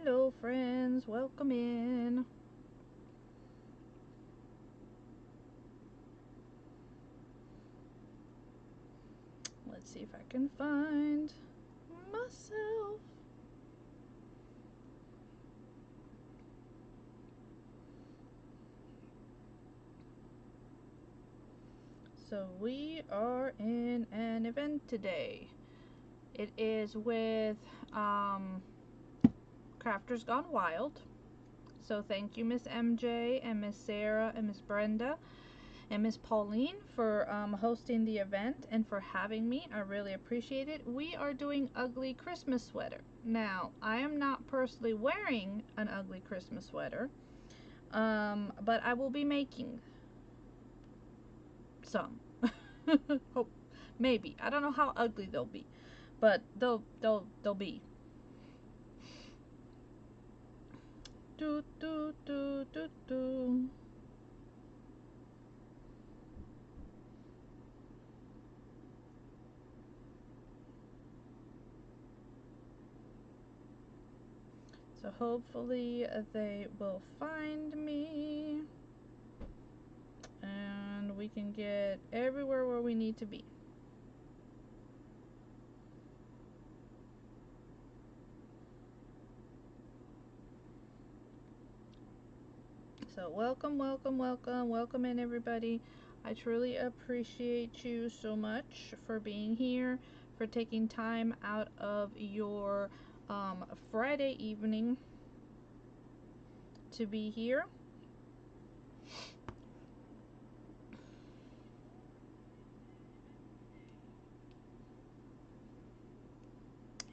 Hello friends, welcome in. Let's see if I can find myself. So we are in an event today. It is with Crafters Gone Wild. So thank you Miss MJ and Miss Sarah and Miss Brenda and Miss Pauline for hosting the event and for having me. I really appreciate it. We are doing ugly Christmas sweater. Now, I am not personally wearing an ugly Christmas sweater, but I will be making some. Hope maybe. I don't know how ugly they'll be, but they'll be. Do do do do do. So hopefully they will find me and we can get everywhere where we need to be. So welcome, welcome, welcome, welcome in everybody. I truly appreciate you so much for being here, for taking time out of your Friday evening to be here.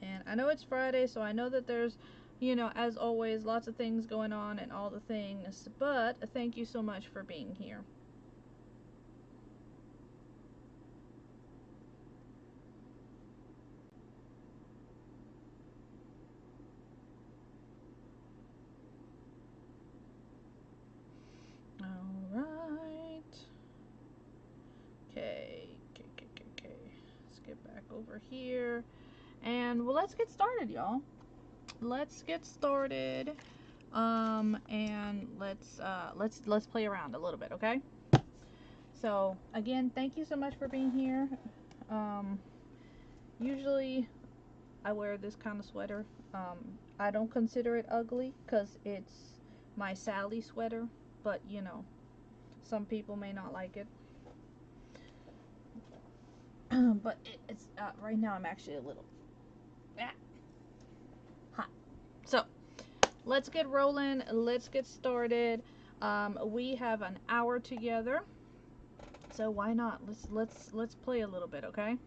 And I know it's Friday, so I know that there's, you know, as always, lots of things going on and all the things, but thank you so much for being here. Alright. Okay. Let's get back over here. And well, let's get started, y'all. Let's get started. And let's play around a little bit, okay? So again, thank you so much for being here. Usually I wear this kind of sweater. I don't consider it ugly because it's my Sally sweater, but you know, some people may not like it. But it's right now I'm actually a little hot. So let's get rolling. Let's get started. We have an hour together, so why not? Let's play a little bit, okay?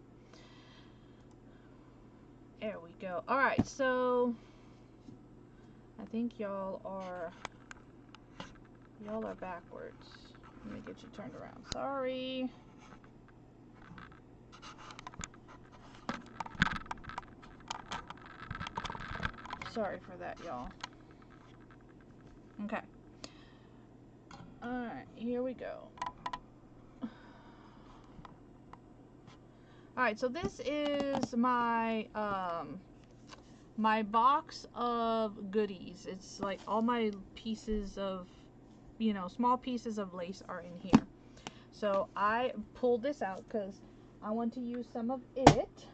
There we go. All right, so I think y'all are backwards. Let me get you turned around. Sorry. Sorry for that, y'all. Okay. Alright, here we go. Alright, so this is my my box of goodies. It's like all my pieces of, you know, small pieces of lace are in here. So I pulled this out because I want to use some of it.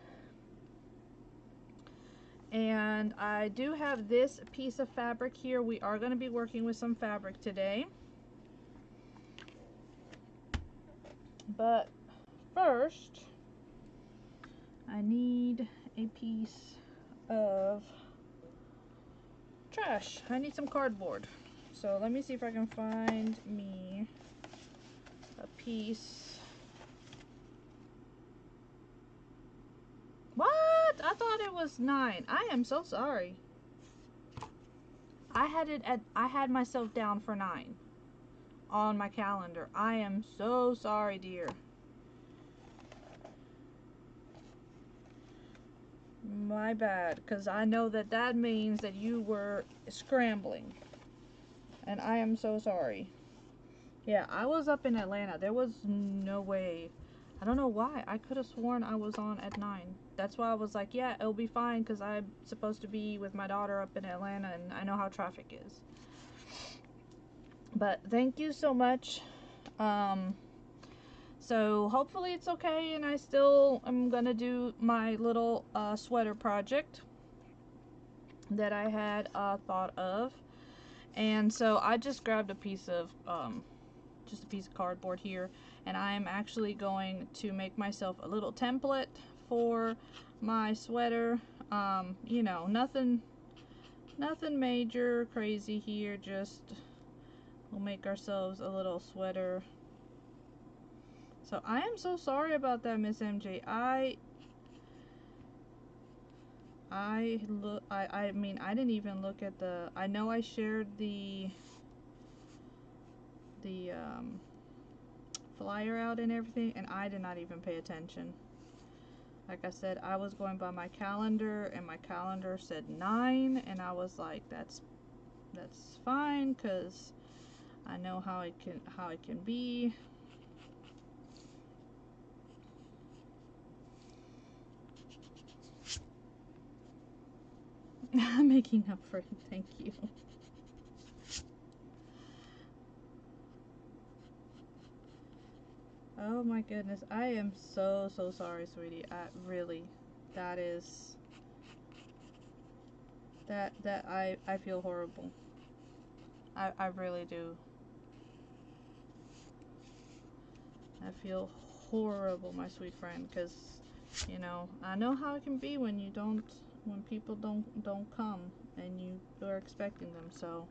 And I do have this piece of fabric here. We are going to be working with some fabric today. But first, I need a piece of trash. I need some cardboard. So let me see if I can find me a piece. What? I thought it was 9. I am so sorry. I had myself down for 9 on my calendar. I am so sorry, dear. My bad, because I know that means that you were scrambling. And I am so sorry. Yeah, I was up in Atlanta. There was no way I don't know why. I could have sworn I was on at 9. That's why I was like, yeah, it'll be fine because I'm supposed to be with my daughter up in Atlanta and I know how traffic is. But thank you so much. So hopefully it's okay, and I still am gonna do my little sweater project that I had thought of. And so I just grabbed a piece of just a piece of cardboard here, and I am actually going to make myself a little template for my sweater. You know, nothing major crazy here, just we'll make ourselves a little sweater. So I am so sorry about that, Miss MJ. I mean, I didn't even look at the, I know I shared the flyer out and everything, and I did not even pay attention. Like I said, I was going by my calendar, and my calendar said 9, and I was like, that's fine, cause I know how it can be. I'm making up for it. Thank you. Oh my goodness, I am so sorry, sweetie. I really, that is, that I feel horrible. I really do. I feel horrible, my sweet friend, because you know, I know how it can be when people don't come and you are expecting them. So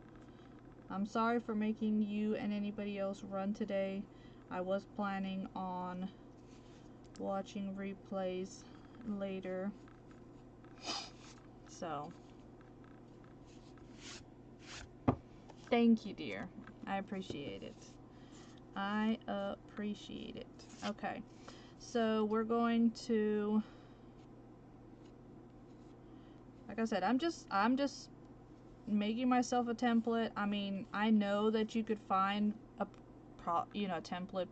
I'm sorry for making you and anybody else run today. I was planning on watching replays later. So thank you, dear. I appreciate it. I appreciate it. Okay. So we're going to, like I said, I'm just making myself a template. I mean, I know that you could find a template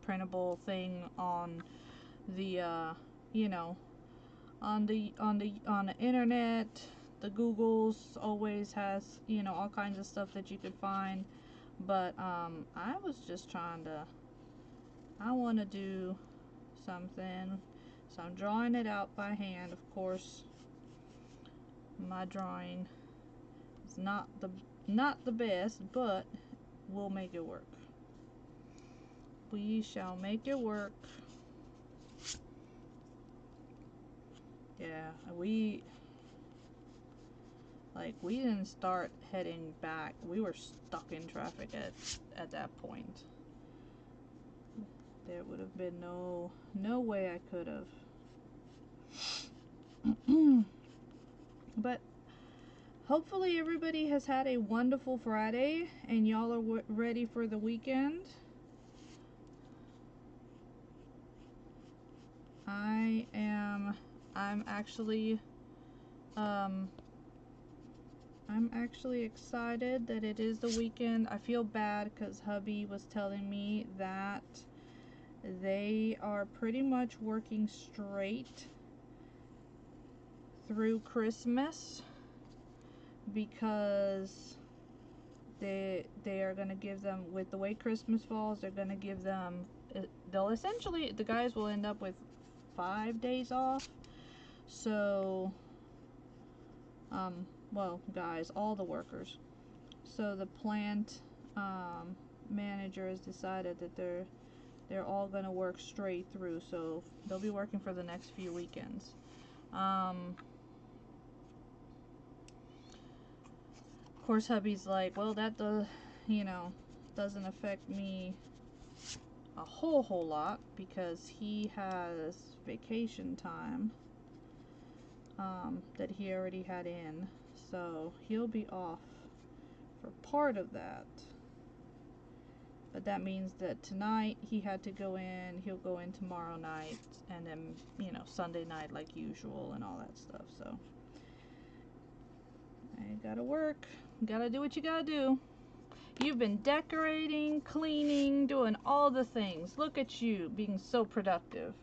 printable thing on the you know, on the internet. The Googles always has, you know, all kinds of stuff that you could find. But I was just trying to, I want to do something, so I'm drawing it out by hand. Of course, my drawing is not the best, but we'll make it work. We shall make it work. Yeah, we didn't start heading back. We were stuck in traffic at that point. There would have been no way I could have. But hopefully everybody has had a wonderful Friday and y'all are ready for the weekend. I'm actually excited that it is the weekend. I feel bad because hubby was telling me that they are pretty much working straight through Christmas because they are going to give them, with the way Christmas falls, they're going to give them, they'll essentially, the guys will end up with 5 days off. So well, guys, all the workers. So the plant manager has decided that they're all going to work straight through, so they'll be working for the next few weekends. Of course, hubby's like, well, that doesn't affect me a whole lot because he has vacation time that he already had in, so he'll be off for part of that. But that means that tonight he had to go in, he'll go in tomorrow night, and then, you know, Sunday night like usual and all that stuff. So I gotta work, gotta do what you gotta do. You've been decorating, cleaning, doing all the things. Look at you being so productive.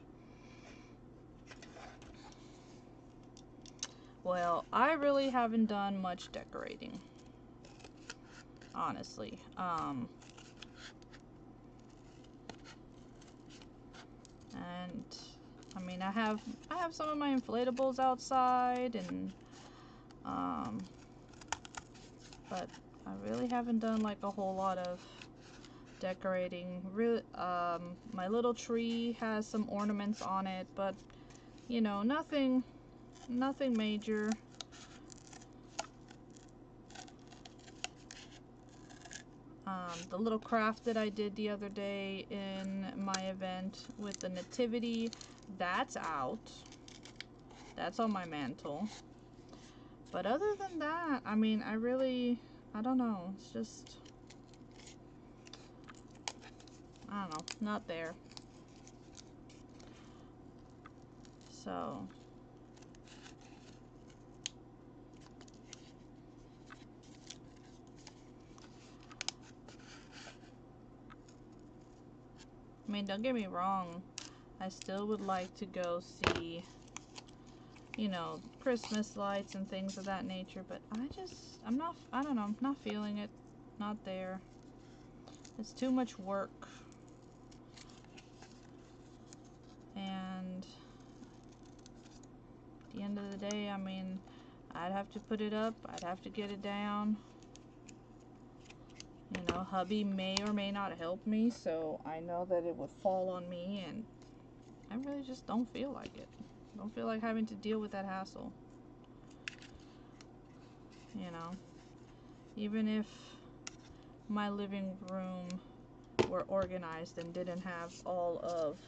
Well, I really haven't done much decorating, honestly. And I mean, I have some of my inflatables outside, and but I really haven't done like a whole lot of decorating. Really, my little tree has some ornaments on it, but you know, nothing major. The little craft that I did the other day in my event with the nativity, that's out. That's on my mantle. But other than that, I mean, I don't know. It's just, I don't know, not there. So, I mean, don't get me wrong. I still would like to go see, you know, Christmas lights and things of that nature, but I'm not, I don't know, I'm not feeling it. Not there. It's too much work. And at the end of the day, I mean, I'd have to put it up, I'd have to get it down. You know, hubby may or may not help me, so I know that it would fall on me, and I really just don't feel like it. Don't feel like having to deal with that hassle. You know, even if my living room were organized and didn't have all of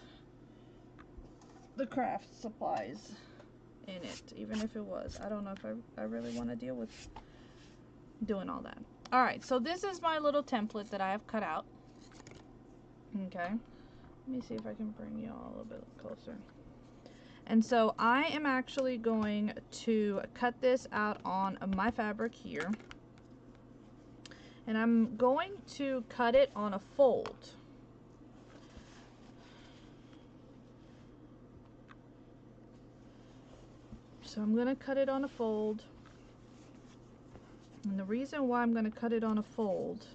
the craft supplies in it, even if it was, I don't know if I really want to deal with doing all that. Alright, so this is my little template that I have cut out. Okay, let me see if I can bring you all a little bit closer. And so I am actually going to cut this out on my fabric here. And I'm going to cut it on a fold. So I'm going to cut it on a fold. And the reason why I'm going to cut it on a fold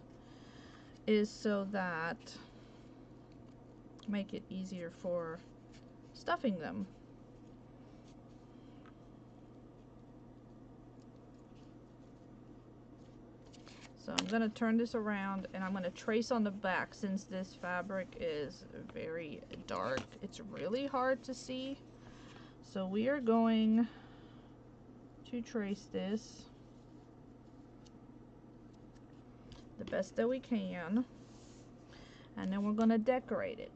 is so that make it easier for stuffing them. So I'm going to turn this around and I'm going to trace on the back. Since this fabric is very dark, it's really hard to see. So we are going to trace this the best that we can, and then we're going to decorate it.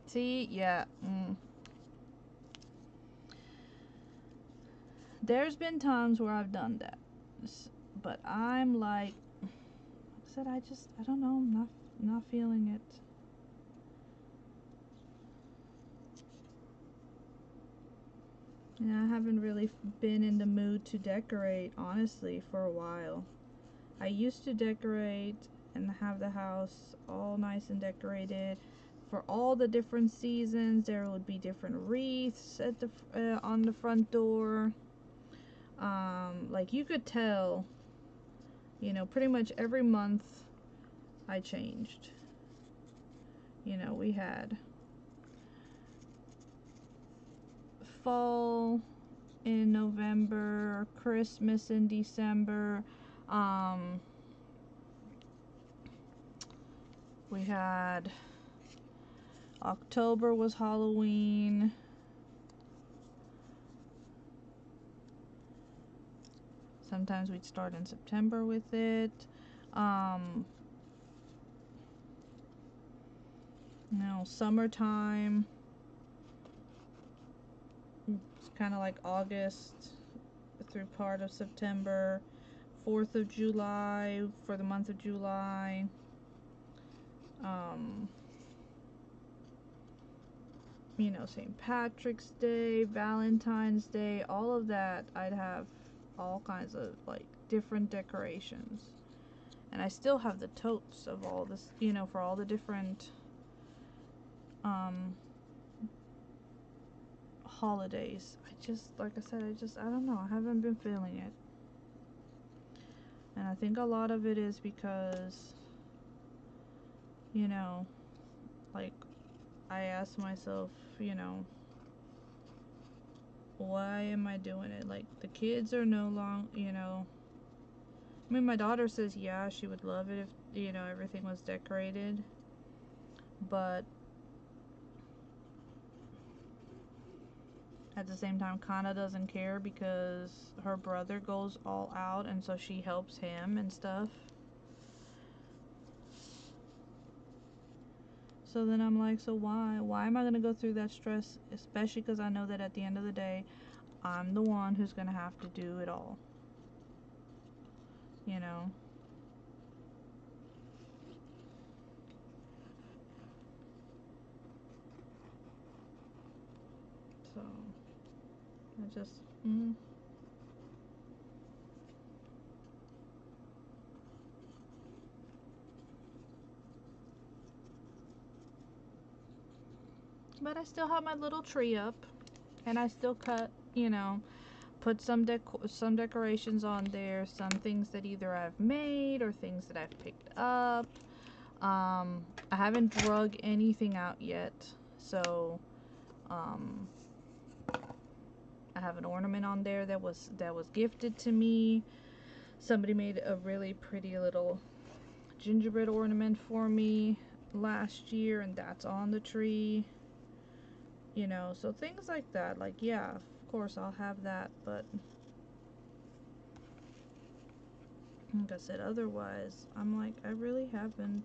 See, yeah. There's been times where I've done that, but I'm like I said, I don't know, I'm not feeling it. And I haven't really been in the mood to decorate, honestly, for a while. I used to decorate and have the house all nice and decorated. For all the different seasons, there would be different wreaths at the on the front door. Like you could tell, you know, pretty much every month I changed. You know, we had fall in November, Christmas in December. We had October was Halloween. Sometimes we'd start in September with it. You know, summertime. It's kind of like August through part of September. 4th of July for the month of July. You know, St. Patrick's Day, Valentine's Day, all of that, I'd have all kinds of like different decorations. And I still have the totes of all this, you know, for all the different holidays. I just, like I said, I don't know, I haven't been feeling it. And I think a lot of it is because, you know, like, I ask myself, you know, why am I doing it? Like, the kids are no longer, you know, I mean, my daughter says, yeah, she would love it if, you know, everything was decorated. But at the same time, Kana doesn't care because her brother goes all out, and so she helps him and stuff. So then I'm like, so why? Why am I going to go through that stress? Especially because I know that at the end of the day, I'm the one who's going to have to do it all. You know? So, I just, But I still have my little tree up. And I still cut, you know, put some decorations on there. Some things that either I've made or things that I've picked up. I haven't drug anything out yet. So, I have an ornament on there that was gifted to me. Somebody made a really pretty little gingerbread ornament for me last year, and that's on the tree. You know, so things like that. Like, yeah, of course I'll have that, but like I said, otherwise, I'm like, I really haven't.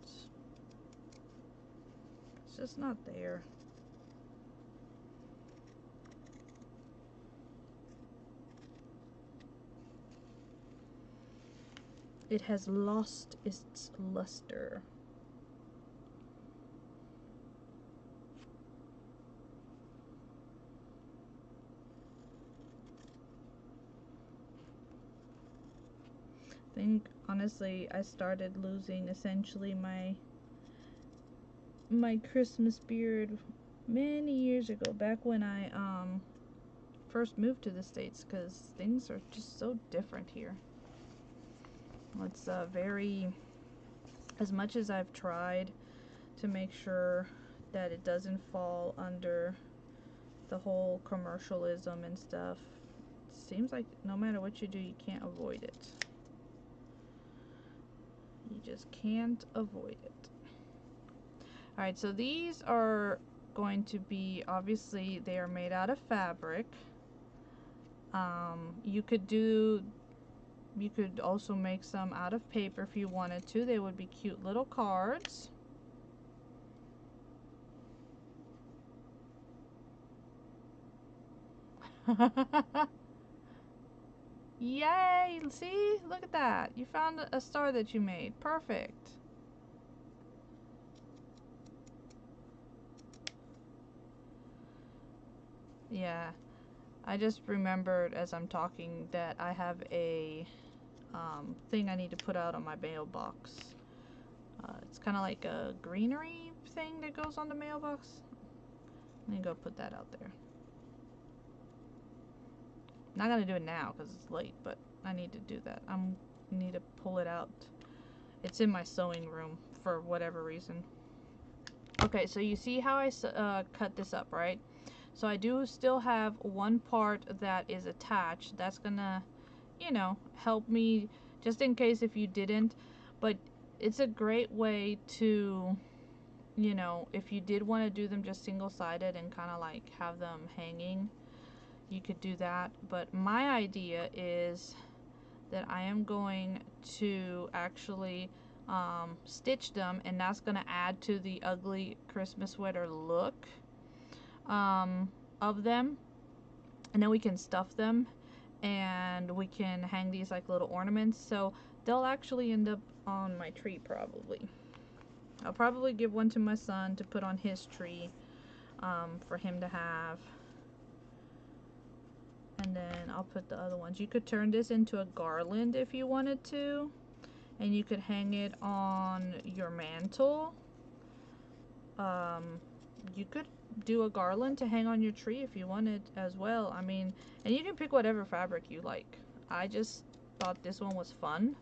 It's just not there. It has lost its luster. I think, honestly, I started losing essentially my Christmas spirit many years ago, back when I first moved to the States, because things are just so different here. It's very, as much as I've tried to make sure that it doesn't fall under the whole commercialism and stuff, it seems like no matter what you do, you can't avoid it. You just can't avoid it. Alright, so these are going to be, obviously, they are made out of fabric. You could also make some out of paper if you wanted to. They would be cute little cards. Yay! See? Look at that. You found a star that you made. Perfect. Yeah. I just remembered as I'm talking that I have a thing I need to put out on my mailbox. It's kind of like a greenery thing that goes on the mailbox. Let me go put that out there. Not gonna do it now because it's late, but I need to do that. I need to pull it out. It's in my sewing room for whatever reason. Okay, so you see how I cut this up, right? So I do still have one part that is attached. That's gonna, you know, help me just in case if you didn't. But it's a great way to, you know, if you did want to do them just single-sided and kind of like have them hanging, you could do that. But my idea is that I am going to actually stitch them, and that's going to add to the ugly Christmas sweater look of them. And then we can stuff them, and we can hang these like little ornaments. So they'll actually end up on my tree probably. I'll probably give one to my son to put on his tree, for him to have. And then I'll put the other ones. You could turn this into a garland if you wanted to. And you could hang it on your mantle. You could do a garland to hang on your tree if you wanted as well. I mean, and you can pick whatever fabric you like. I just thought this one was fun.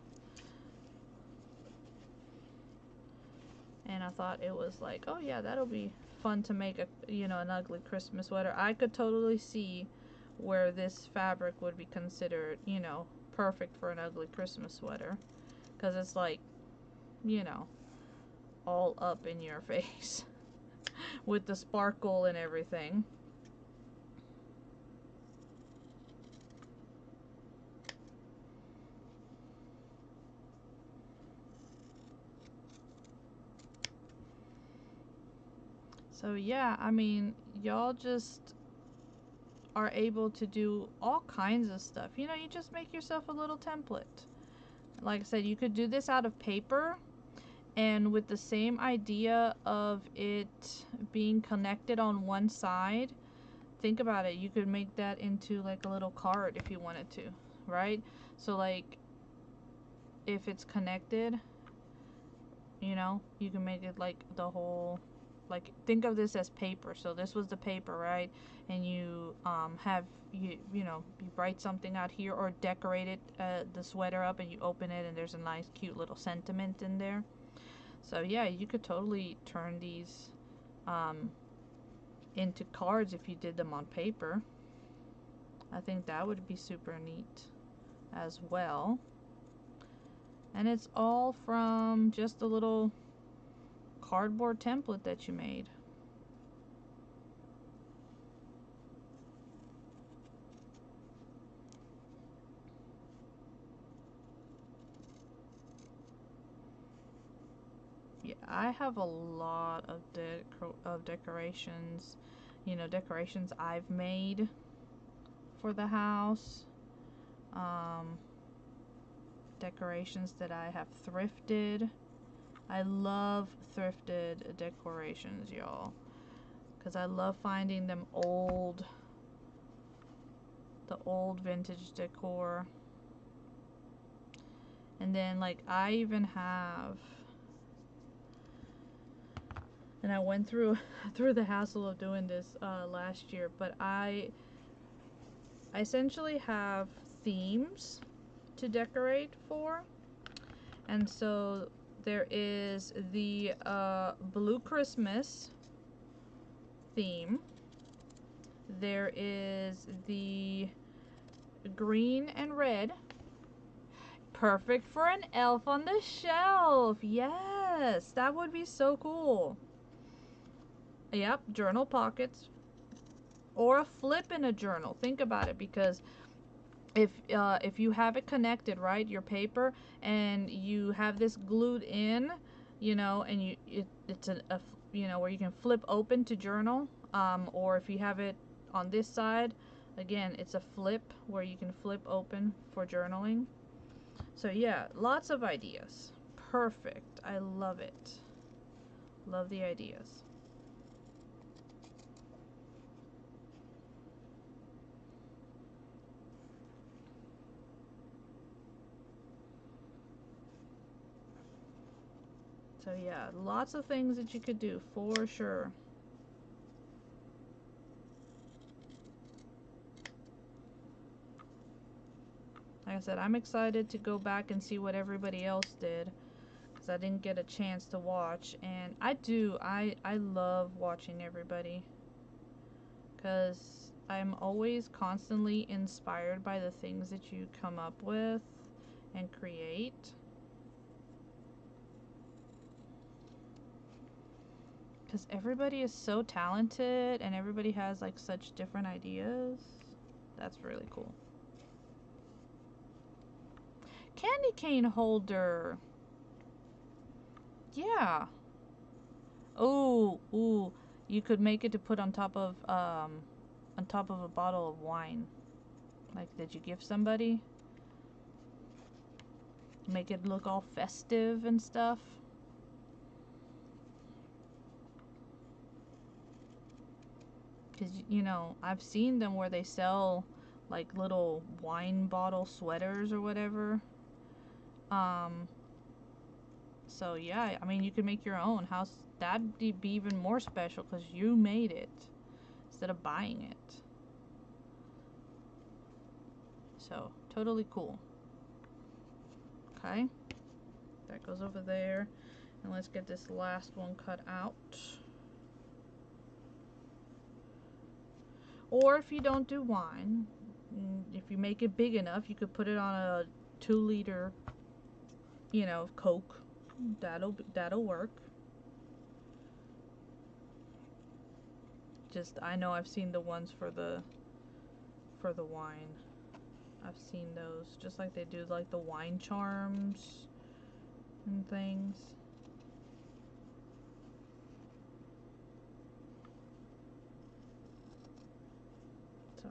And I thought it was like, oh yeah, that'll be fun to make a, you know, an ugly Christmas sweater. I could totally see where this fabric would be considered, you know, perfect for an ugly Christmas sweater. Because it's like, you know, all up in your face with the sparkle and everything. So yeah, I mean, y'all just are able to do all kinds of stuff. You know, you just make yourself a little template. Like I said, you could do this out of paper, and with the same idea of it being connected on one side, think about it, you could make that into like a little card if you wanted to, right? So like if it's connected, you know, you can make it like the whole, like think of this as paper. So this was the paper, right? And you have you know, you write something out here or decorate it, the sweater up, and you open it and there's a nice cute little sentiment in there. So yeah, you could totally turn these into cards if you did them on paper. I think that would be super neat as well. And it's all from just a little cardboard template that you made. Yeah, I have a lot of decorations, you know, decorations I've made for the house. Um, Decorations that I have thrifted. I love thrifted decorations, y'all, because I love finding them old, the old vintage decor. And then like I even have, and I went through the hassle of doing this last year, but I essentially have themes to decorate for. And so there is the Blue Christmas theme. There is the green and red. Perfect for an elf on the shelf. Yes, that would be so cool. Yep, journal pockets. Or a flip in a journal. Think about it, because if you have it connected, right, your paper, and you have this glued in, you know, and it's a you know, where you can flip open to journal, or if you have it on this side, again, it's a flip where you can flip open for journaling. So yeah, lots of ideas. Perfect. I love it. Love the ideas. So yeah, lots of things that you could do for sure. Like I said, I'm excited to go back and see what everybody else did, because I didn't get a chance to watch. And I love watching everybody, because I'm always constantly inspired by the things that you come up with and create. Because everybody is so talented and everybody has like such different ideas. That's really cool. Candy cane holder. Yeah. Oh, ooh. You could make it to put on top of a bottle of wine. Like, did you give somebody? Make it look all festive and stuff. Because, you know, I've seen them where they sell like little wine bottle sweaters or whatever. So yeah, I mean, you could make your own. That'd be even more special because you made it instead of buying it. So totally cool. Okay, that goes over there, and let's get this last one cut out. Or if you don't do wine, if you make it big enough, you could put it on a 2-liter, you know, Coke. That'll work. Just, I know I've seen the ones for the wine. I've seen those, just like they do like the wine charms and things. So,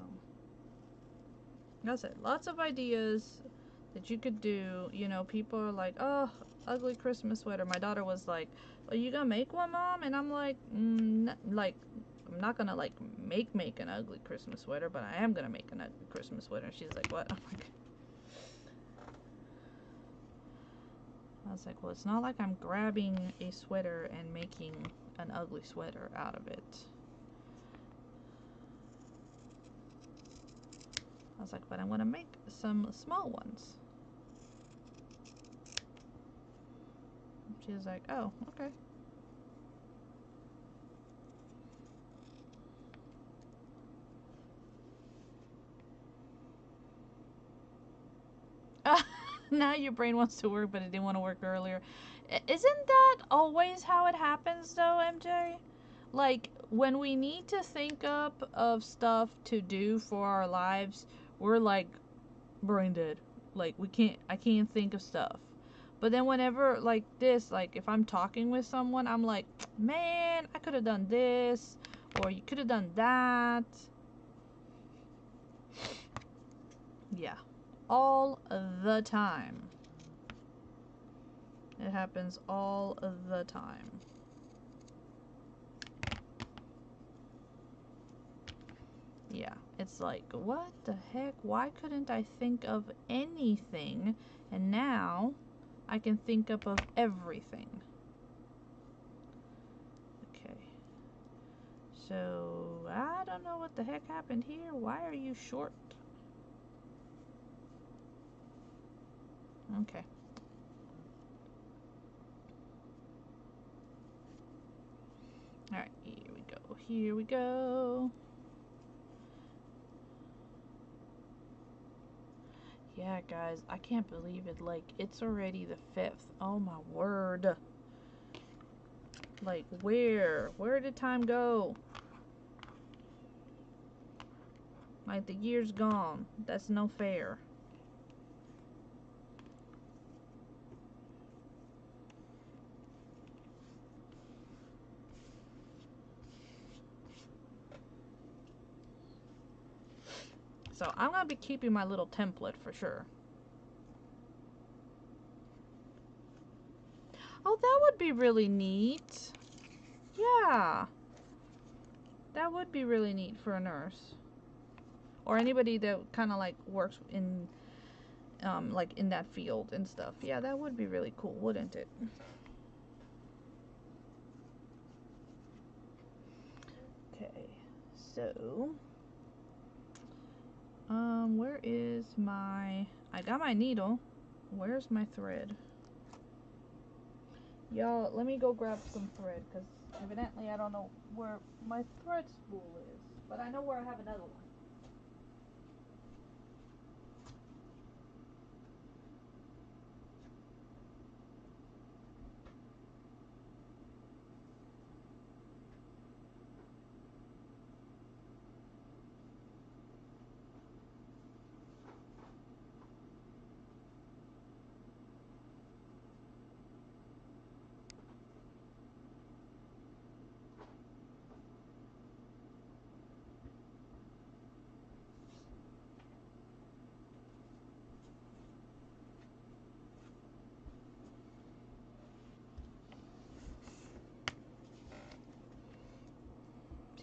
that's it. Lots of ideas that you could do. You know, people are like, oh, ugly Christmas sweater. My daughter was like, are you gonna make one, Mom? And I'm like, like, I'm not gonna like make an ugly Christmas sweater, but I am gonna make an ugly Christmas sweater. And she's like, what? I'm like, I was like, well, it's not like I'm grabbing a sweater and making an ugly sweater out of it. I was like, but I'm gonna make some small ones. She was like, oh, okay. Now your brain wants to work, but it didn't want to work earlier. Isn't that always how it happens, though, MJ? Like, when we need to think up of stuff to do for our lives, we're like brain dead. Like, I can't think of stuff. But then whenever, like this, like, if I'm talking with someone, I'm like, man, I could have done this, or you could have done that. Yeah. All the time. It happens all the time. Yeah, it's like, what the heck? Why couldn't I think of anything? And now I can think up of everything. Okay. So, I don't know what the heck happened here. Why are you short? Okay. Alright, here we go. Here we go. Yeah, guys, I can't believe it. Like, it's already the 5th. Oh my word. Like, where? Where did time go? Like, the year's gone. That's no fair. So, I'm gonna be keeping my little template for sure. Oh, that would be really neat. Yeah. That would be really neat for a nurse. Or anybody that kind of like works in, like in that field and stuff. Yeah, that would be really cool, wouldn't it? Okay, so, where is my, I got my needle. Where's my thread? Y'all, let me go grab some thread, because evidently I don't know where my thread spool is. But I know where I have another one.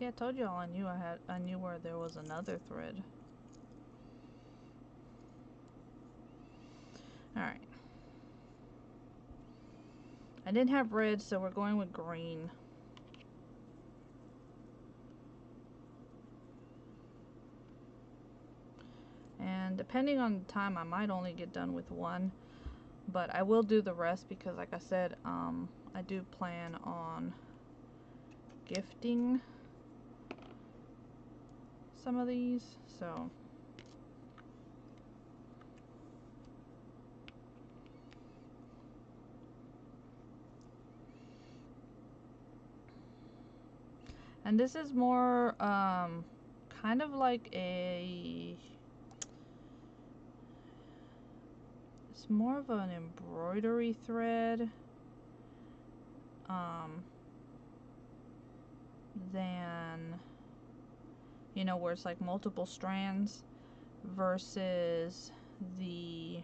See, I told y'all I knew where there was another thread. Alright. I didn't have red, so we're going with green. And depending on the time, I might only get done with one. But I will do the rest because, like I said, I do plan on gifting some of these. So and this is more kind of like it's more of an embroidery thread than, you know, where it's like multiple strands versus the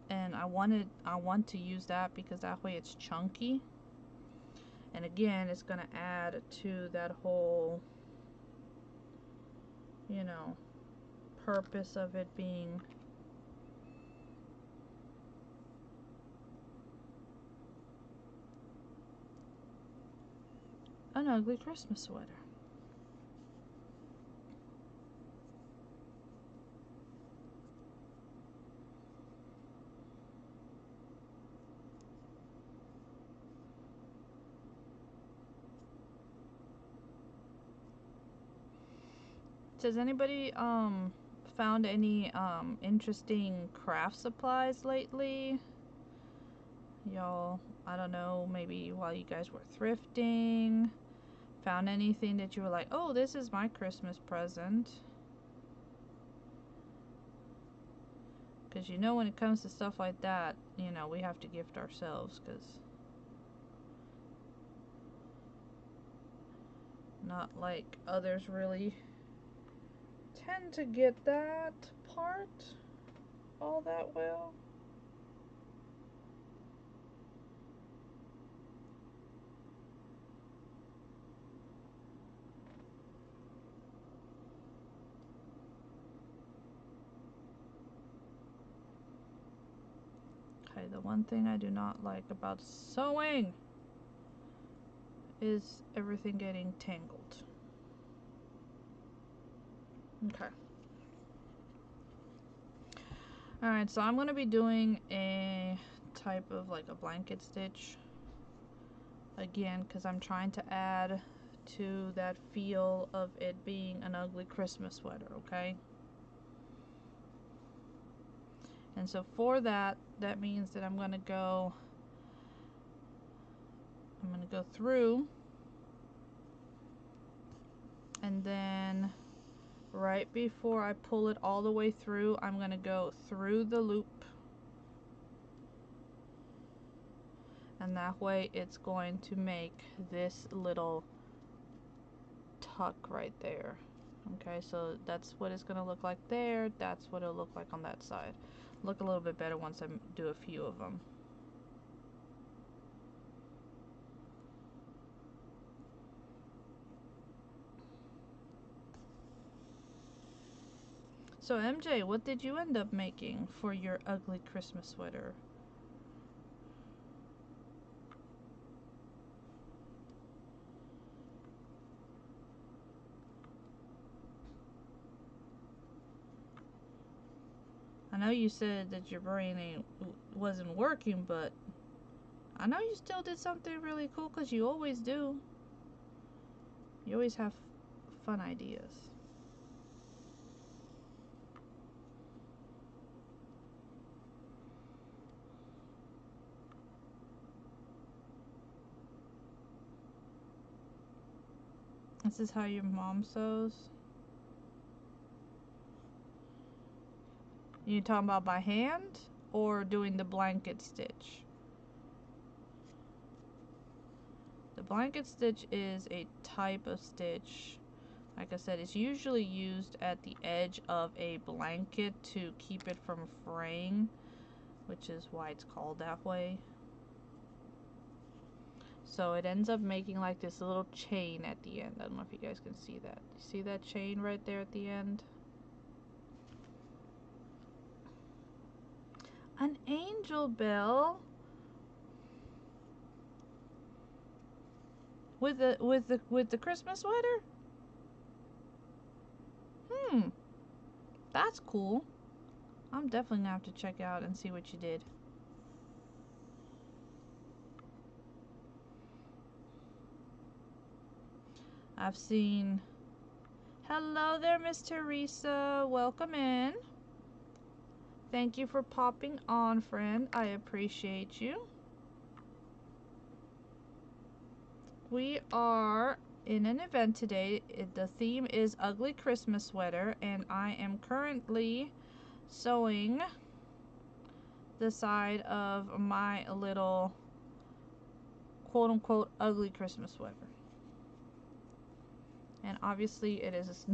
and I want to use that because that way it's chunky, and again it's gonna add to that whole, you know, purpose of it being an ugly Christmas sweater. Has anybody found any interesting craft supplies lately? Y'all, I don't know, maybe while you guys were thrifting, found anything that you were like, oh, this is my Christmas present? Because you know, when it comes to stuff like that, you know, we have to gift ourselves, because not like others really tend to get that part all that well. Okay, the one thing I do not like about sewing is everything getting tangled. Okay. Alright, so I'm going to be doing a type of like a blanket stitch again because I'm trying to add to that feel of it being an ugly Christmas sweater, okay? And so for that means that I'm going to go through, and then right before I pull it all the way through, I'm going to go through the loop, and that way it's going to make this little tuck right there. Okay, so that's what it's going to look like there. That's what it'll look like on that side. Look a little bit better once I do a few of them. So MJ, what did you end up making for your ugly Christmas sweater? I know you said that your brain wasn't working, but I know you still did something really cool, because you always do. You always have fun ideas. This is how your mom sews? You talking about by hand or doing the blanket stitch? The blanket stitch is a type of stitch. Like I said, it's usually used at the edge of a blanket to keep it from fraying, which is why it's called that way. So it ends up making like this little chain at the end. I don't know if you guys can see that. You see that chain right there at the end? An angel bell with the Christmas sweater? That's cool. I'm definitely gonna have to check out and see what you did. I've seen. Hello there, Miss Teresa. Welcome in. Thank you for popping on, friend. I appreciate you. We are in an event today. The theme is Ugly Christmas Sweater, and I am currently sewing the side of my little quote-unquote ugly Christmas sweater. And obviously it is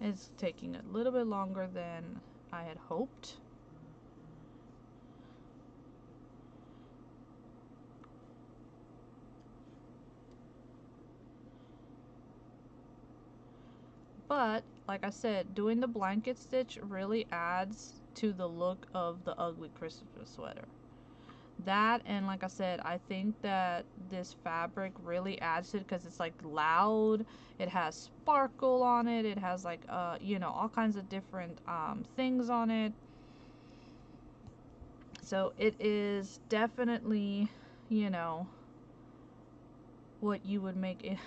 it's taking a little bit longer than I had hoped. But like I said, doing the blanket stitch really adds to the look of the ugly Christmas sweater. That, and like I said, I think that this fabric really adds to it because it's like loud, it has sparkle on it, it has like you know, all kinds of different things on it. So it is definitely, you know, what you would make it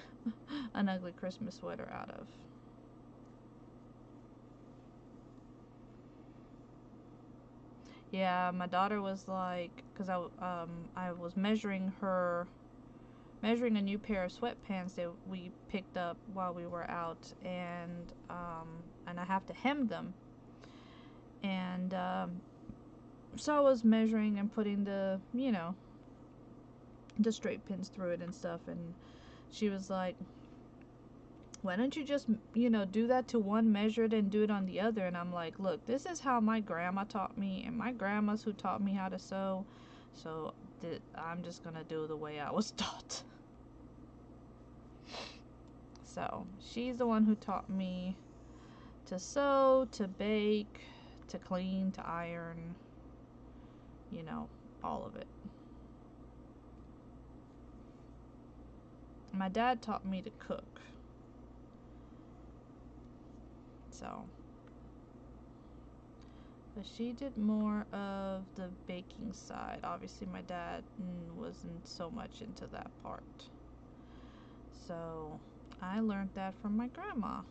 an ugly Christmas sweater out of. Yeah, my daughter was like, because I was measuring a new pair of sweatpants that we picked up while we were out, and I have to hem them, and so I was measuring and putting the, you know, the straight pins through it and stuff, and she was like, why don't you just, you know, do that to one measured and do it on the other? And I'm like, look, this is how my grandma taught me, and my grandma's who taught me how to sew, so I'm just gonna do the way I was taught. So she's the one who taught me to sew, to bake, to clean, to iron, you know, all of it. My dad taught me to cook. So, but she did more of the baking side. Obviously, my dad wasn't so much into that part. So, I learned that from my grandma.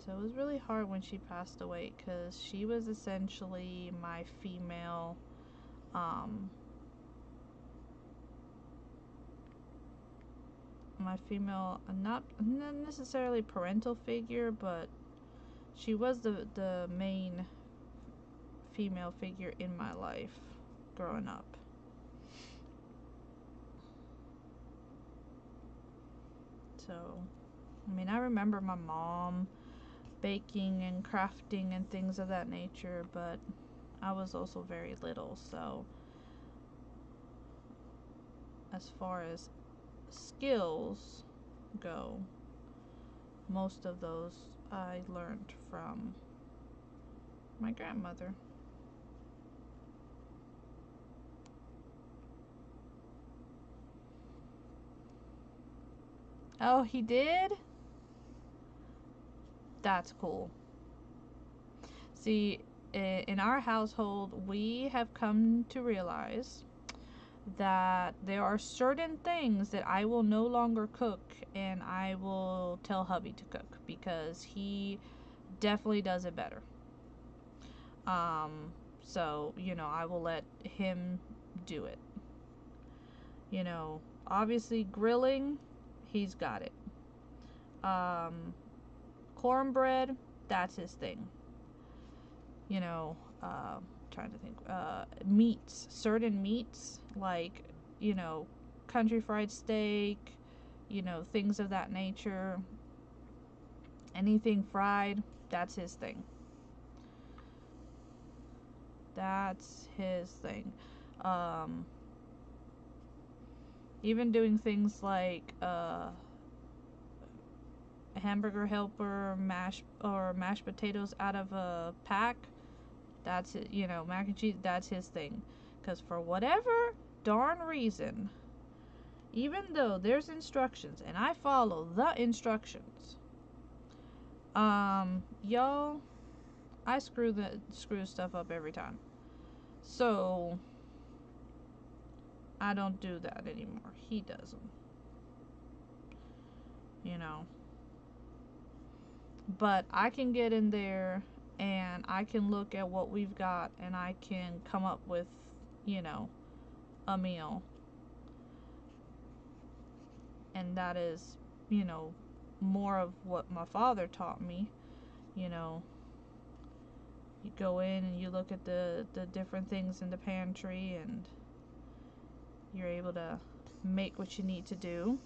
So, it was really hard when she passed away because she was essentially my female, not necessarily parental figure, but she was the main female figure in my life growing up. So, I mean, I remember my mom baking and crafting and things of that nature, but I was also very little, so as far as skills go, most of those I learned from my grandmother. Oh, he did? That's cool. See, in our household, we have come to realize that there are certain things that I will no longer cook, and I will tell hubby to cook because he definitely does it better. So, you know, I will let him do it. You know, obviously grilling, he's got it. Cornbread, that's his thing. You know, trying to think, meats, certain meats, like, you know, country fried steak, you know, things of that nature. Anything fried, that's his thing. That's his thing. Even doing things like hamburger helper, mashed potatoes out of a pack. That's it, mac and cheese. That's his thing. Because for whatever darn reason, even though there's instructions and I follow the instructions, y'all, I screw stuff up every time. So I don't do that anymore. He doesn't. But I can get in there and I can look at what we've got and I can come up with, a meal. And that is, more of what my father taught me. You go in and you look at the different things in the pantry and you're able to make what you need to do.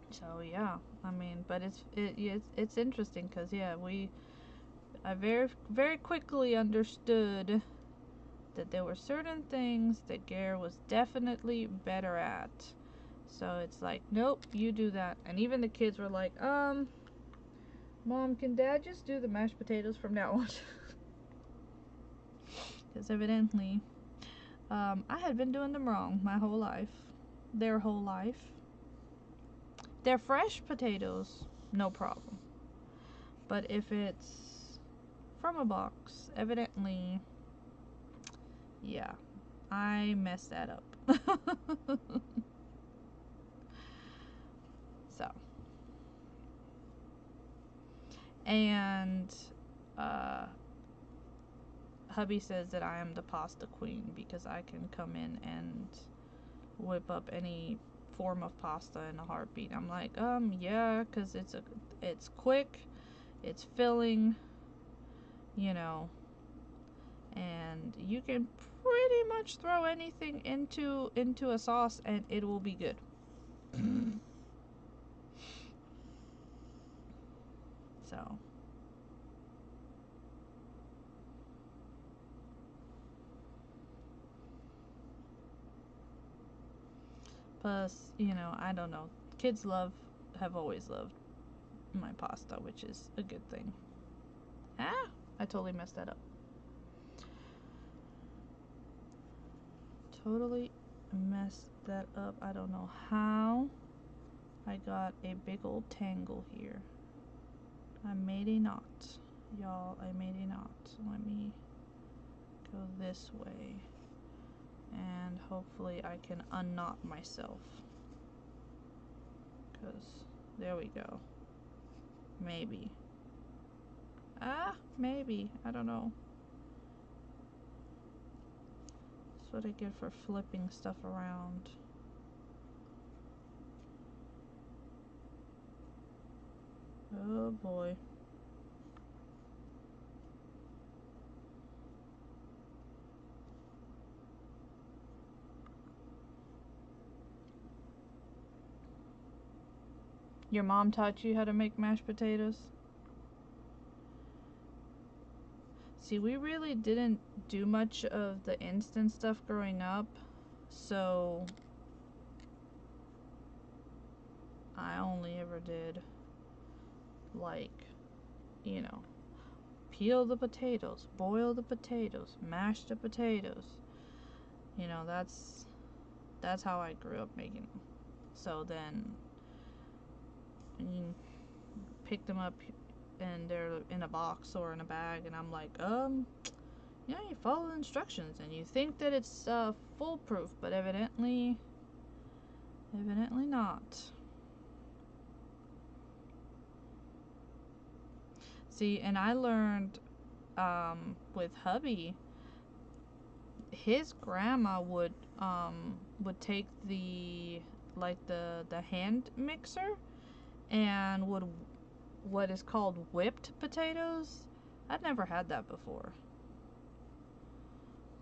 So yeah, I mean, but it's interesting because I very very quickly understood that there were certain things that Gare was definitely better at. So it's like, nope, you do that. And even the kids were like, Mom, can Dad just do the mashed potatoes from now on? Because evidently, I had been doing them wrong my whole life. Their whole life. They're fresh potatoes, no problem. But if it's from a box, evidently, yeah, I messed that up. So, and hubby says that I am the pasta queen because I can come in and whip up any form of pasta in a heartbeat. I'm like, yeah, because it's quick, it's filling, and you can pretty much throw anything into a sauce and it will be good. So plus, I don't know, kids have always loved my pasta, which is a good thing. I totally messed that up. Totally messed that up. I don't know how. I got a big old tangle here. I made a knot. Y'all, I made a knot. Let me go this way. And hopefully I can unknot myself. Because, there we go. Maybe. Maybe. I don't know. That's what I get for flipping stuff around. Oh boy. Your mom taught you how to make mashed potatoes? See, we really didn't do much of the instant stuff growing up, so I only ever did, like, peel the potatoes, boil the potatoes, mash the potatoes. That's how I grew up making them. So then you pick them up and they're in a box or in a bag and I'm like, you follow the instructions and you think that it's foolproof, but evidently not. See, and I learned with hubby, his grandma would take the hand mixer and would what is called whipped potatoes. I'd never had that before.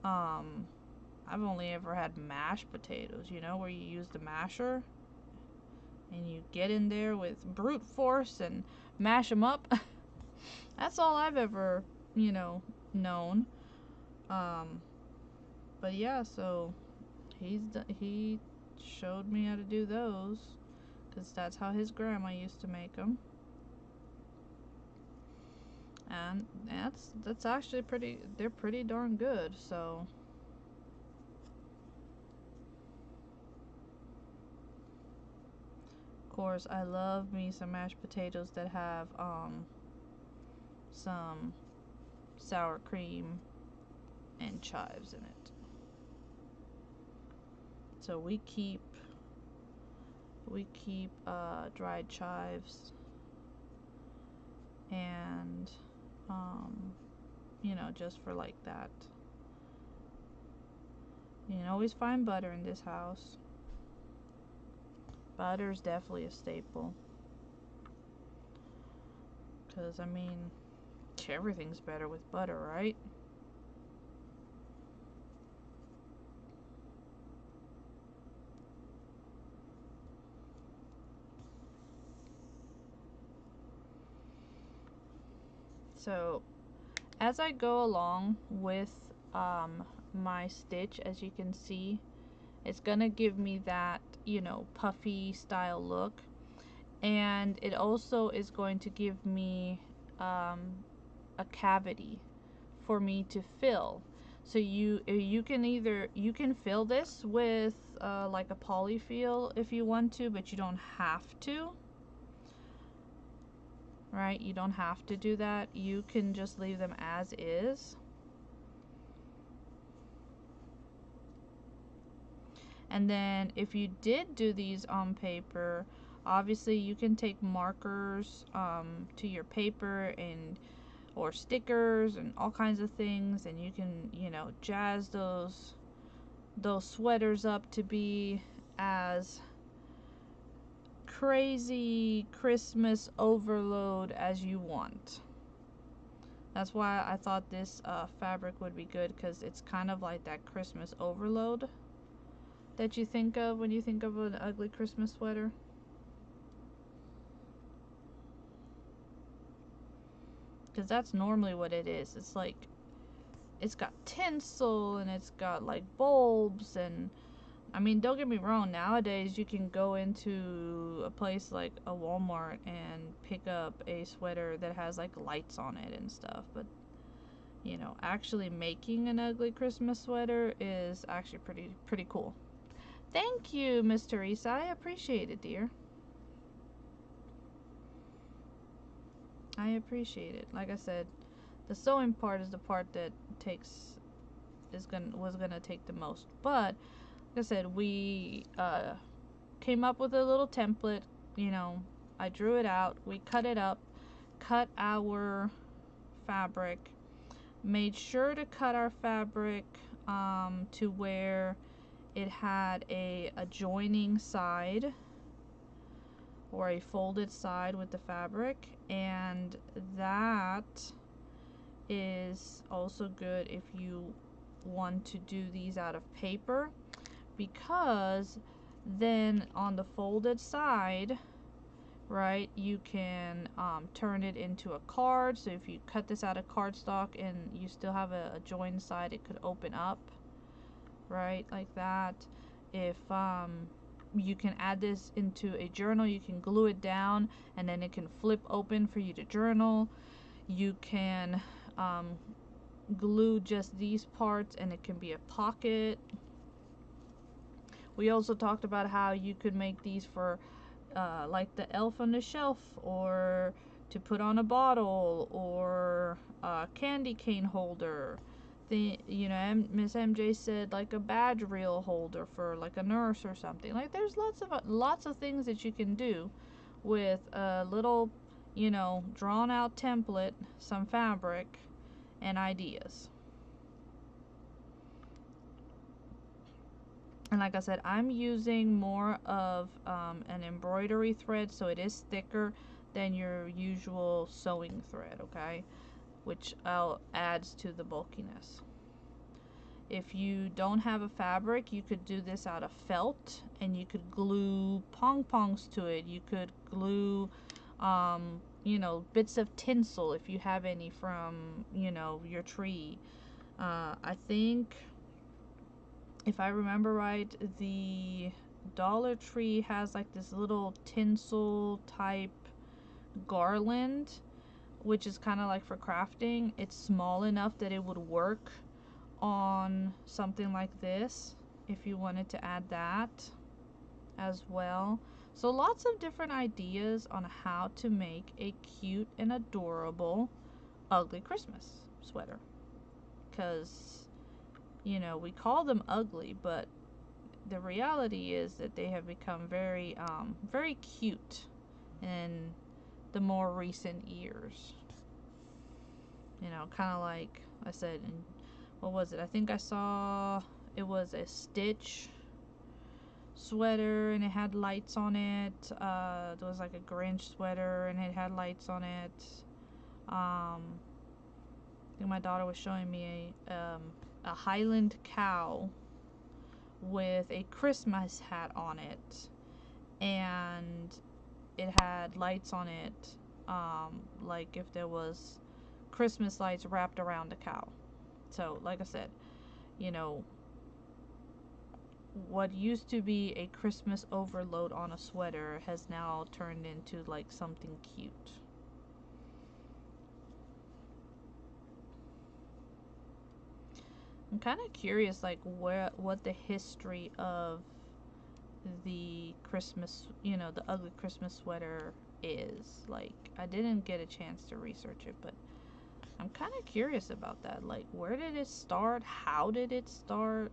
I've only ever had mashed potatoes, where you use the masher and you get in there with brute force and mash them up. That's all I've ever, known. Um, but yeah, so he showed me how to do those, because that's how his grandma used to make them. And that's actually they're pretty darn good. So of course, I love me some mashed potatoes that have some sour cream and chives in it. So we keep dried chives, and just for like that. You can always find butter in this house. Butter's definitely a staple. Because, I mean, everything's better with butter, right? So, as I go along with my stitch, as you can see, it's gonna give me that, puffy style look. And it also is going to give me a cavity for me to fill. So you can fill this with like a polyfill if you want to, but you don't have to. Right? You don't have to do that. You can just leave them as is. And then if you did do these on paper, obviously you can take markers to your paper and or stickers and all kinds of things, and you can jazz those sweaters up to be as crazy Christmas overload as you want. That's why I thought this fabric would be good, because it's kind of like that Christmas overload that you think of when you think of an ugly Christmas sweater. Because that's normally what it is. It's like, it's got tinsel and it's got like bulbs, and I mean, don't get me wrong, nowadays you can go into a place like a Walmart and pick up a sweater that has like lights on it and stuff, but actually making an ugly Christmas sweater is actually pretty cool. Thank you, Miss Teresa. I appreciate it, dear. I appreciate it. Like I said, the sewing part is the part that was gonna take the most. But like I said, we came up with a little template. I drew it out. We cut it up, cut our fabric, made sure to cut our fabric to where it had a adjoining side or a folded side with the fabric, and that is also good if you want to do these out of paper, because then on the folded side, right, you can turn it into a card. So if you cut this out of cardstock and you still have a joined side, it could open up, right, like that. If you can add this into a journal, you can glue it down and then it can flip open for you to journal. You can glue just these parts and it can be a pocket. We also talked about how you could make these for like the elf on the shelf, or to put on a bottle, or a candy cane holder. Miss MJ said like a badge reel holder for like a nurse or something. Like, there's lots of things that you can do with a little, drawn out template, some fabric, and ideas. And like I said, I'm using more of an embroidery thread, so it is thicker than your usual sewing thread, okay? Which adds to the bulkiness. If you don't have a fabric, you could do this out of felt, and you could glue pong pongs to it. You could glue bits of tinsel if you have any from, your tree. I think, if I remember right, the Dollar Tree has like this little tinsel type garland, which is kind of like for crafting. It's small enough that it would work on something like this if you wanted to add that as well. So lots of different ideas on how to make a cute and adorable ugly Christmas sweater. Because, we call them ugly, but the reality is that they have become very, very cute in the more recent years. Kind of like I said, what was it? I think I saw it was a Stitch sweater and it had lights on it. There was like a Grinch sweater and it had lights on it. I think my daughter was showing me a Highland cow with a Christmas hat on it, and it had lights on it, like if there was Christmas lights wrapped around the cow. So, like I said, what used to be a Christmas overload on a sweater has now turned into like something cute. I'm kind of curious, like what the history of the Christmas, the ugly Christmas sweater is. Like, I didn't get a chance to research it, but I'm kind of curious about that. Like, where did it start? How did it start?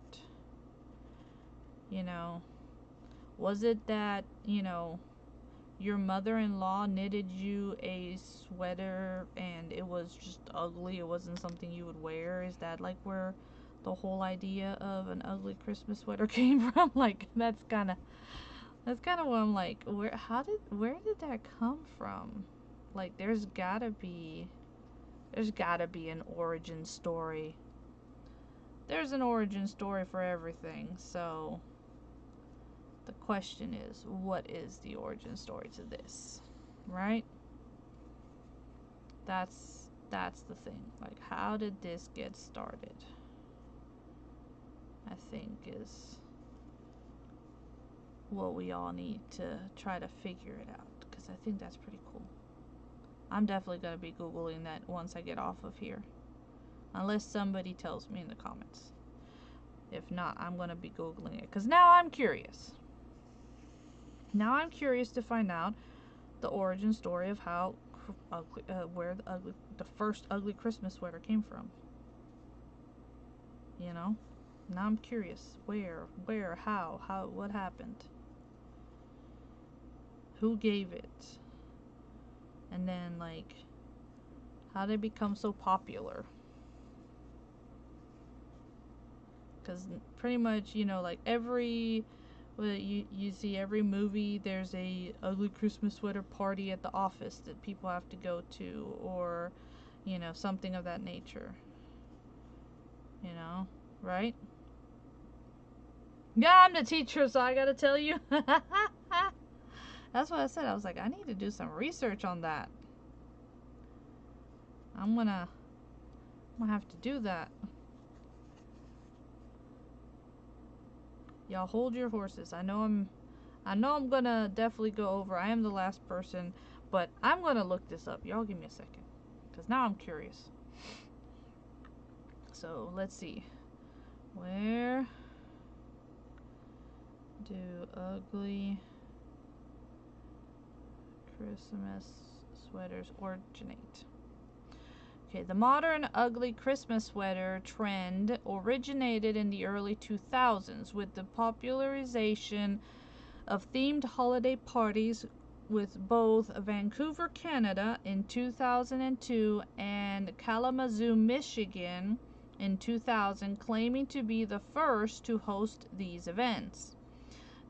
Was it that, your mother-in-law knitted you a sweater and it was just ugly? It wasn't something you would wear? Is that like where the whole idea of an ugly Christmas sweater came from? Like, that's kind of what I'm like, where did that come from? Like, there's gotta be an origin story. There's an origin story for everything. So the question is, what is the origin story to this, right? That's the thing. Like, how did this get started? I think is what we all need to try to figure it out, because I think that's pretty cool. I'm definitely going to be Googling that once I get off of here, unless somebody tells me in the comments. If not, I'm going to be Googling it, because now I'm curious. Now I'm curious to find out the origin story of how where the first ugly Christmas sweater came from. Now I'm curious. Where, how, what happened? Who gave it? And then, like, how did it become so popular? Because pretty much, like you see every movie, there's a ugly Christmas sweater party at the office that people have to go to, or something of that nature. Right? Yeah, I'm the teacher, so I gotta tell you. That's what I said. I was like, I need to do some research on that. I'm gonna have to do that. Y'all hold your horses. I know I'm gonna definitely go over. I am the last person, but I'm gonna look this up. Y'all give me a second, because now I'm curious. So let's see. Where do ugly Christmas sweaters originate? Okay, the modern ugly Christmas sweater trend originated in the early 2000s with the popularization of themed holiday parties, with both Vancouver, Canada in 2002 and Kalamazoo, Michigan in 2000 claiming to be the first to host these events.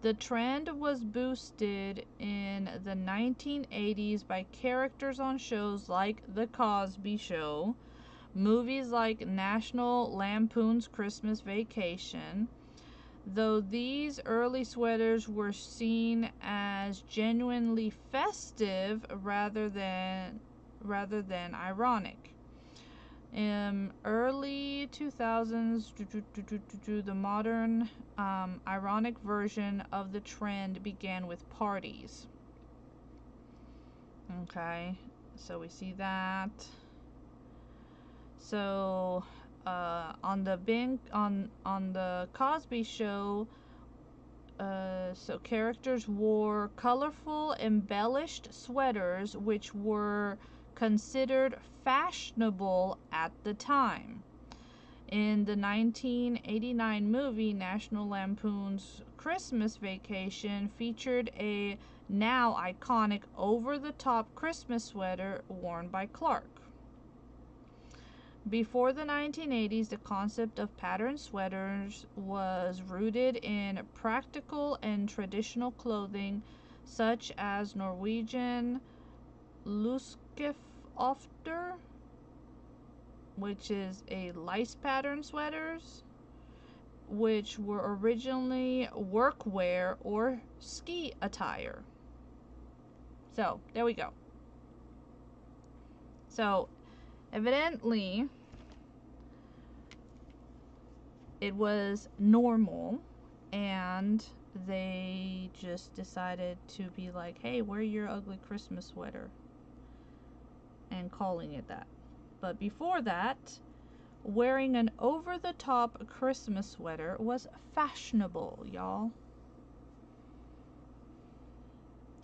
The trend was boosted in the 1980s by characters on shows like The Cosby Show, movies like National Lampoon's Christmas Vacation, though these early sweaters were seen as genuinely festive rather than ironic. In early 2000s, the modern ironic version of the trend began with parties. Okay, so we see that. So on the Cosby Show, so characters wore colorful, embellished sweaters, which were considered fashionable at the time. In the 1989 movie National Lampoon's Christmas Vacation featured a now iconic over-the-top Christmas sweater worn by Clark. Before the 1980s, the concept of patterned sweaters was rooted in practical and traditional clothing such as Norwegian luskefofter, which is a lice pattern sweaters, which were originally workwear or ski attire. So, there we go. So, evidently, it was normal, and they just decided to be like, hey, wear your ugly Christmas sweater, and calling it that. But before that, wearing an over-the-top Christmas sweater was fashionable, y'all.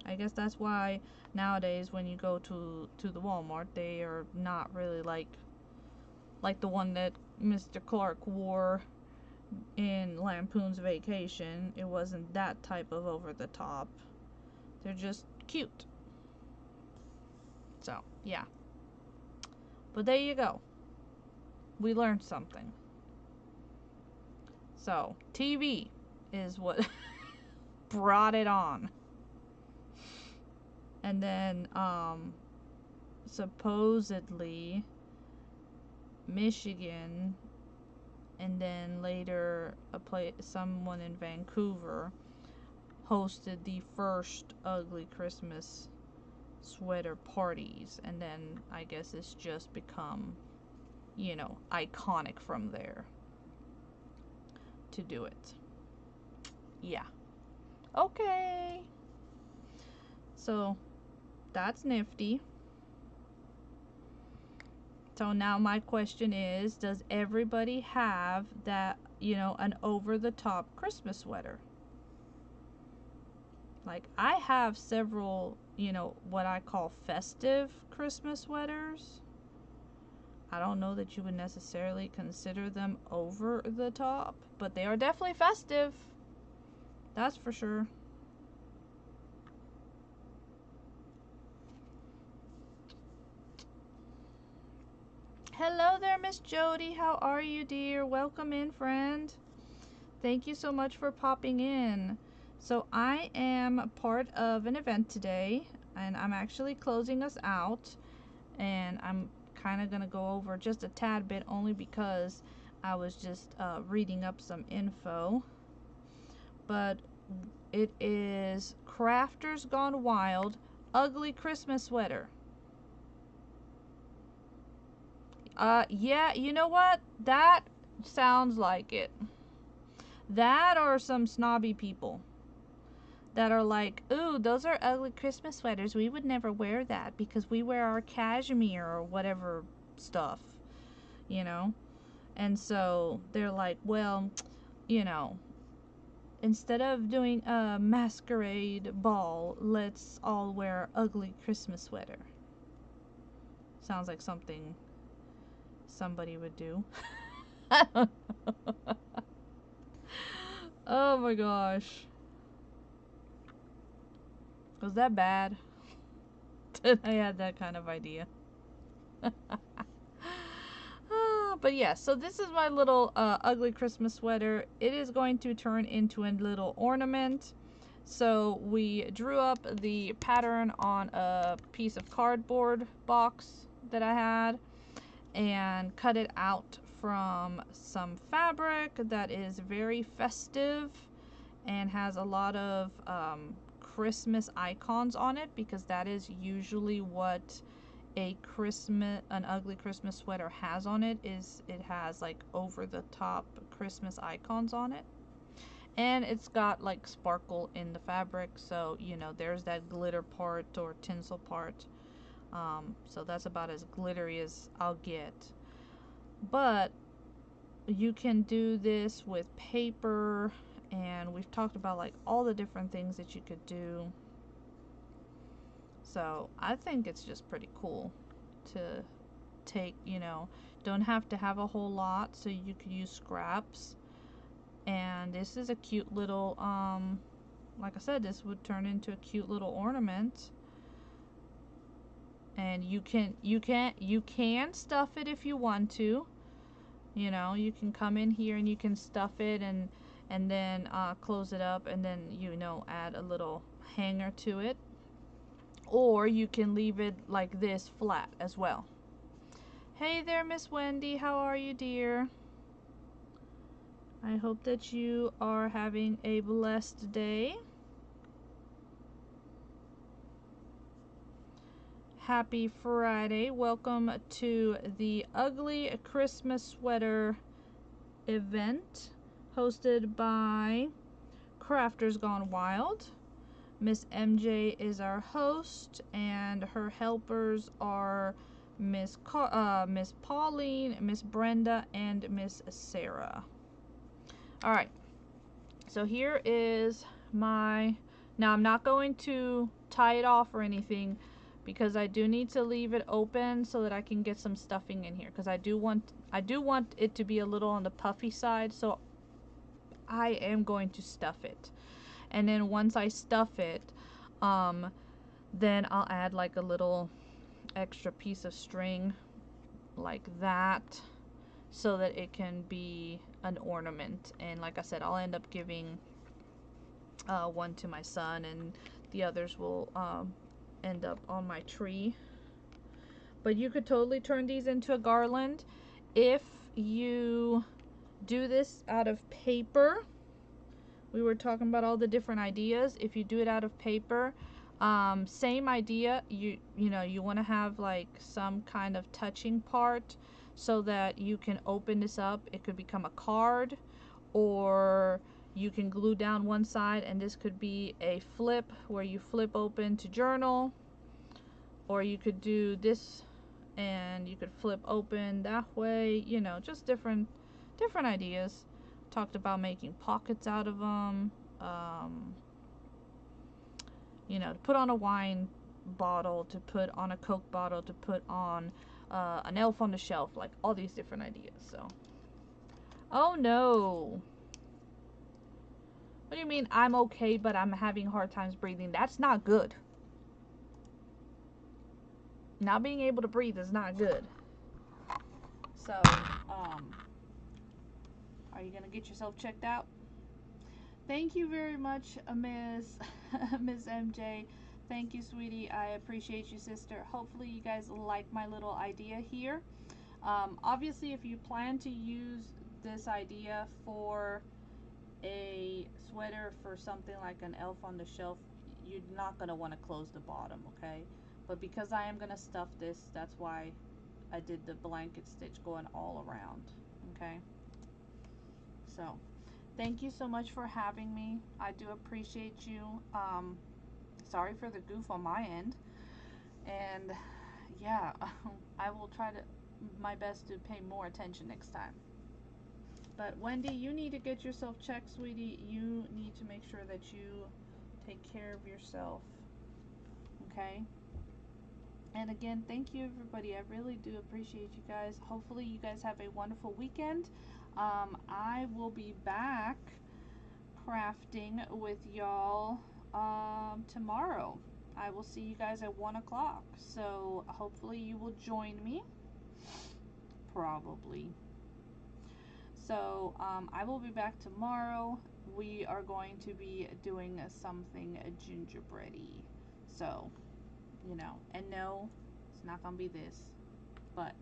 I guess that's why nowadays when you go to the Walmart, they are not really like the one that Mr. Clark wore in Lampoon's Vacation. It wasn't that type of over the top. They're just cute. So, yeah. But there you go. We learned something. So, TV is what brought it on. And then, supposedly, Michigan, and then later someone in Vancouver hosted the first ugly Christmas sweater parties, and then I guess it's just become, iconic from there to do it. Yeah. Okay. So that's nifty. So now my question is, does everybody have that, an over-the-top Christmas sweater? Like, I have several, what I call festive Christmas sweaters. I don't know that you would necessarily consider them over the top, but they are definitely festive. That's for sure. Hello there, Miss Jody. How are you, dear? Welcome in, friend. Thank you so much for popping in. So I am part of an event today, and I'm actually closing us out, and I'm kind of going to go over just a tad bit only because I was just reading up some info. But it is Crafters Gone Wild Ugly Christmas Sweater. Yeah, you know what? That sounds like it. That or some snobby people that are like, ooh, those are ugly Christmas sweaters. We would never wear that because we wear our cashmere or whatever stuff, And so they're like, well, instead of doing a masquerade ball, let's all wear ugly Christmas sweater. Sounds like something somebody would do. I don't know. Oh my gosh. Was that bad? Did I had that kind of idea? But yeah, so this is my little ugly Christmas sweater. It is going to turn into a little ornament. So we drew up the pattern on a piece of cardboard box that I had and cut it out from some fabric that is very festive and has a lot of Christmas icons on it, because that is usually what an ugly Christmas sweater has on it. Is it has like over the top Christmas icons on it, and it's got like sparkle in the fabric, so you know there's that glitter part or tinsel part. So that's about as glittery as I'll get, but you can do this with paper, and we've talked about like all the different things that you could do. So I think it's just pretty cool to take, you know, don't have to have a whole lot, so you could use scraps. And this is a cute little like I said, this would turn into a cute little ornament. And you can stuff it if you want to. You know, you can come in here and you can stuff it, and then close it up, and then, you know, add a little hanger to it. Or you can leave it like this flat as well. Hey there, Miss Wendy, how are you, dear? I hope that you are having a blessed day. Happy Friday. Welcome to the Ugly Christmas Sweater event hosted by Crafters Gone Wild. Miss MJ is our host, and her helpers are Miss Pauline, Miss Brenda, and Miss Sarah. All right, so here is my, now I'm not going to tie it off or anything, because I do need to leave it open so that I can get some stuffing in here, because I do want it to be a little on the puffy side, so I am going to stuff it. And then once I stuff it, then I'll add like a little extra piece of string like that, so that it can be an ornament. And like I said, I'll end up giving one to my son, and the others will end up on my tree. But you could totally turn these into a garland if you do this out of paper. We were talking about all the different ideas. If you do it out of paper, same idea. You know, you want to have like some kind of touching part so that you can open this up. It could become a card, or you can glue down one side, and this could be a flip where you flip open to journal, or you could do this and you could flip open that way. You know, just different ideas. Talked about making pockets out of them. You know, to put on a wine bottle, to put on a Coke bottle, to put on an elf on the shelf, like all these different ideas. So, oh no. What do you mean I'm okay, but I'm having hard times breathing? That's not good. Not being able to breathe is not good. So, are you gonna get yourself checked out? Thank you very much, Miss Miss MJ. Thank you, sweetie. I appreciate you, sister. Hopefully you guys like my little idea here. Obviously, if you plan to use this idea for a sweater for something like an elf on the shelf, you're not going to want to close the bottom, okay? But because I am going to stuff this, that's why I did the blanket stitch going all around, okay? So, thank you so much for having me. I do appreciate you. Sorry for the goof on my end. And yeah, I will try to my best to pay more attention next time. But Wendy, you need to get yourself checked, sweetie. You need to make sure that you take care of yourself. Okay? And again, thank you, everybody. I really do appreciate you guys. Hopefully you guys have a wonderful weekend. I will be back crafting with y'all tomorrow. I will see you guys at 1 o'clock. So hopefully you will join me. Probably. So I will be back tomorrow. We are going to be doing something gingerbready. So, you know, and no, it's not going to be this, but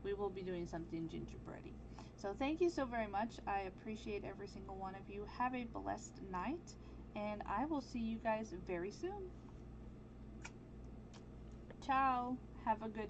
we will be doing something gingerbready. So thank you so very much. I appreciate every single one of you. Have a blessed night, and I will see you guys very soon. Ciao. Have a good